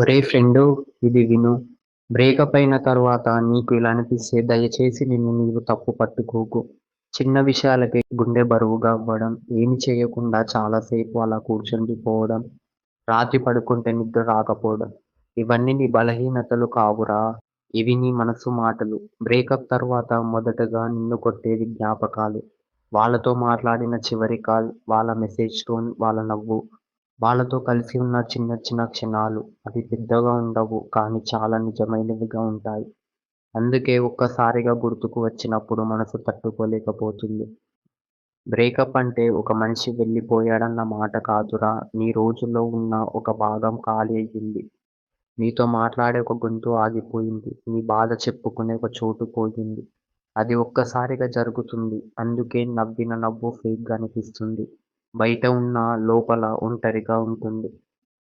ఒరేయ్ ఫ్రెండూ, ఇది విను. బ్రేకప్ అయిన తర్వాత నీకు ఇలా అనిపిస్తే దయచేసి నిన్ను నీవు తప్పు పట్టుకోకు. చిన్న విషయాలకే గుండె బరువుగా అవ్వడం, ఏమి చేయకుండా చాలాసేపు అలా కూర్చుండిపోవడం, రాత్రి పడుకుంటే నిద్ర రాకపోవడం, ఇవన్నీ నీ బలహీనతలు కావురా. ఇవి నీ మనసు మాటలు. బ్రేకప్ తర్వాత మొదటగా నిన్ను కొట్టేది జ్ఞాపకాలు. వాళ్ళతో మాట్లాడిన చివరి కాల్, వాళ్ళ మెసేజ్ టోన్, వాళ్ళ నవ్వు. వాళ్ళతో కలిసి ఉన్న చిన్న చిన్న క్షణాలు. అవి పెద్దగా ఉండవు, కానీ చాలా నిజమైనవిగా ఉంటాయి. అందుకే ఒక్కసారిగా గుర్తుకు వచ్చినప్పుడు మనసు తట్టుకోలేకపోతుంది. బ్రేకప్ అంటే ఒక మనిషి వెళ్ళిపోయాడన్న మాట కాదురా. నీ రోజులో ఉన్న ఒక భాగం ఖాళీ అయ్యింది. నీతో మాట్లాడే ఒక గొంతు ఆగిపోయింది. నీ బాధ చెప్పుకునే ఒక చోటు పోయింది. అది ఒక్కసారిగా జరుగుతుంది. అందుకే నవ్విన నవ్వు ఫేక్‌గా అనిపిస్తుంది. బయట ఉన్నా లోపల ఒంటరిగా ఉంటుంది.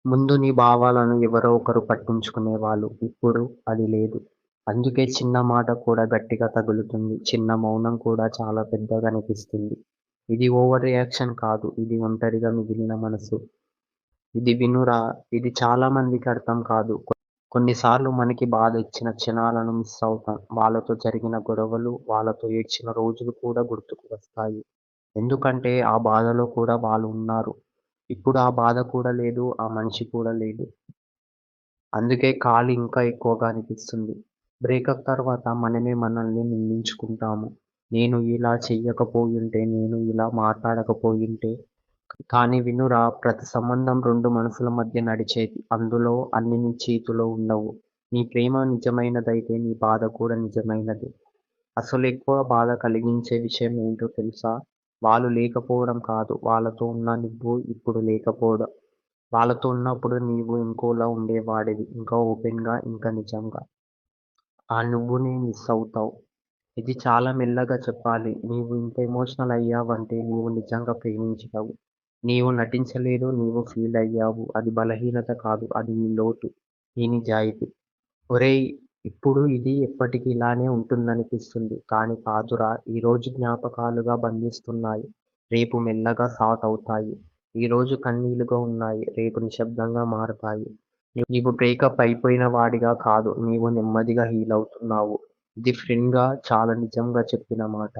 ముందు నీ భావాలను ఎవరో ఒకరు పట్టించుకునేవాళ్ళు. ఇప్పుడు అది లేదు. అందుకే చిన్న మాట కూడా గట్టిగా తగులుతుంది. చిన్న మౌనం కూడా చాలా పెద్దగా అనిపిస్తుంది. ఇది ఓవర్ రియాక్షన్ కాదు. ఇది ఒంటరిగా మిగిలిన మనసు. ఇది వినురా. ఇది చాలా మందికి అర్థం కాదు. కొన్నిసార్లు మనకి బాధ ఇచ్చిన క్షణాలను మిస్ అవుతాం. వాళ్ళతో జరిగిన గొడవలు, వాళ్ళతో ఏడ్చిన రోజులు కూడా గుర్తుకు వస్తాయి. ఎందుకంటే ఆ బాధలో కూడా వాళ్ళు ఉన్నారు. ఇప్పుడు ఆ బాధ కూడా లేదు. ఆ మనిషి కూడా లేడు. అందుకే ఖాళీ ఇంకా ఎక్కువగా అనిపిస్తుంది. బ్రేకప్ తర్వాత మనమే మనల్ని నిందించుకుంటాము. నేను ఇలా చెయ్యకపోయుంటే, నేను ఇలా మాట్లాడకపోయుంటే. కానీ వినురా, ప్రతి సంబంధం 2 మనసుల మధ్య నడిచేది. అందులో అన్నీ నీ చేతిలో ఉండవు. నీ ప్రేమ నిజమైనదైతే నీ బాధ కూడా నిజమైనదే. అసలు ఎక్కువ బాధ కలిగించే విషయం ఏంటో తెలుసా? వాళ్ళు లేకపోవడం కాదు. వాళ్ళతో ఉన్న నువ్వు ఇప్పుడు లేకపోవడం. వాళ్ళతో ఉన్నప్పుడు నీవు ఇంకోలా ఉండేవాడివి. ఇంకా ఓపెన్‌గా, ఇంకా నిజంగా. ఆ నువ్వుని మిస్ అవుతావు. ఇది చాలా మెల్లగా చెప్పాలి. నీవు ఇంత ఎమోషనల్ అయ్యావంటే నీవు నిజంగా ప్రేమించావు. నీవు నటించలేదు. నీవు ఫీల్ అయ్యావు. అది బలహీనత కాదు. అది నీ లోటు. నీ నిజాయితీ. ఒరేయ్! ఇప్పుడు ఇది ఎప్పటికి ఇలానే ఉంటుందనిపిస్తుంది. కానీ కాదురా. ఈరోజు జ్ఞాపకాలుగా బంధిస్తున్నాయి. రేపు మెల్లగా సార్ట్ అవుతాయి. ఈరోజు కన్నీళ్లుగా ఉన్నాయి. రేపు నిశ్శబ్దంగా మారతాయి. నీవు బ్రేకప్ అయిపోయిన వాడిగా కాదు. నీవు నెమ్మదిగా హీల్ అవుతున్నావు. ఇది ఫ్రెండ్‌గా చాలా నిజంగా చెప్పిన మాట.